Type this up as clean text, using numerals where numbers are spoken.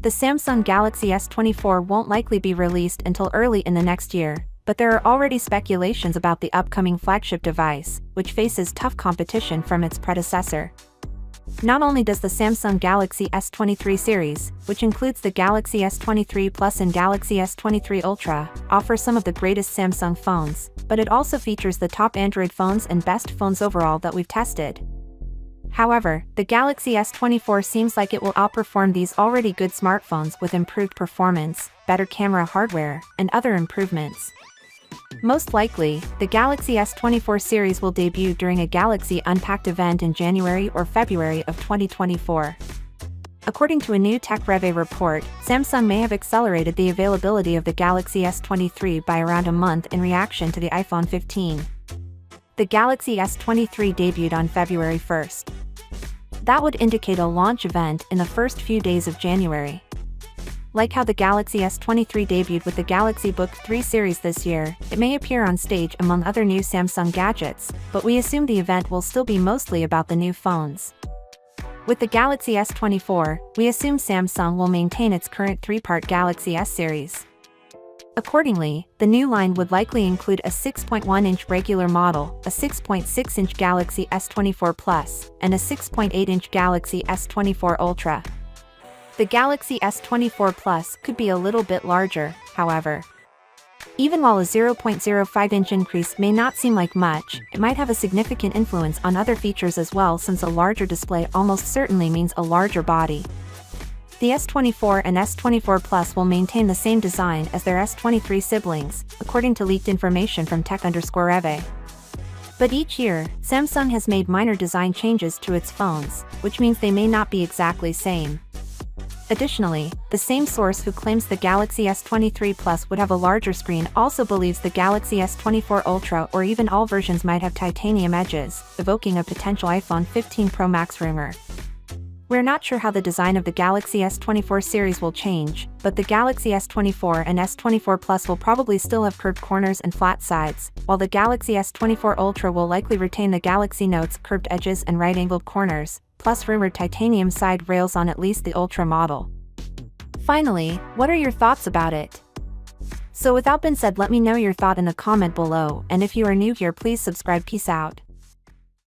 The Samsung Galaxy S24 won't likely be released until early in the next year, but there are already speculations about the upcoming flagship device, which faces tough competition from its predecessor. Not only does the Samsung Galaxy S23 series, which includes the Galaxy S23 Plus and Galaxy S23 Ultra, offer some of the greatest Samsung phones, but it also features the top Android phones and best phones overall that we've tested. However, the Galaxy S24 seems like it will outperform these already good smartphones with improved performance, better camera hardware, and other improvements. Most likely, the Galaxy S24 series will debut during a Galaxy Unpacked event in January or February of 2024. According to a new TechReview report, Samsung may have accelerated the availability of the Galaxy S23 by around a month in reaction to the iPhone 15. The Galaxy S23 debuted on February 1st. That would indicate a launch event in the first few days of January. Like how the Galaxy S23 debuted with the Galaxy Book 3 series this year, it may appear on stage among other new Samsung gadgets, but we assume the event will still be mostly about the new phones. With the Galaxy S24, we assume Samsung will maintain its current three-part Galaxy S series. Accordingly, the new line would likely include a 6.1-inch regular model, a 6.6-inch Galaxy S24 Plus, and a 6.8-inch Galaxy S24 Ultra. The Galaxy S24 Plus could be a little bit larger, however. Even while a 0.05-inch increase may not seem like much, it might have a significant influence on other features as well, since a larger display almost certainly means a larger body. The S24 and S24 Plus will maintain the same design as their S23 siblings, according to leaked information from tech_reve. But each year, Samsung has made minor design changes to its phones, which means they may not be exactly same. Additionally, the same source who claims the Galaxy S23 Plus would have a larger screen also believes the Galaxy S24 Ultra or even all versions might have titanium edges, evoking a potential iPhone 15 Pro Max rumor. We're not sure how the design of the Galaxy S24 series will change, but the Galaxy S24 and S24 Plus will probably still have curved corners and flat sides, while the Galaxy S24 Ultra will likely retain the Galaxy Note's curved edges and right-angled corners, plus rumored titanium side rails on at least the Ultra model. Finally, what are your thoughts about it? So without being said, let me know your thought in the comment below, and if you are new here, please subscribe. Peace out.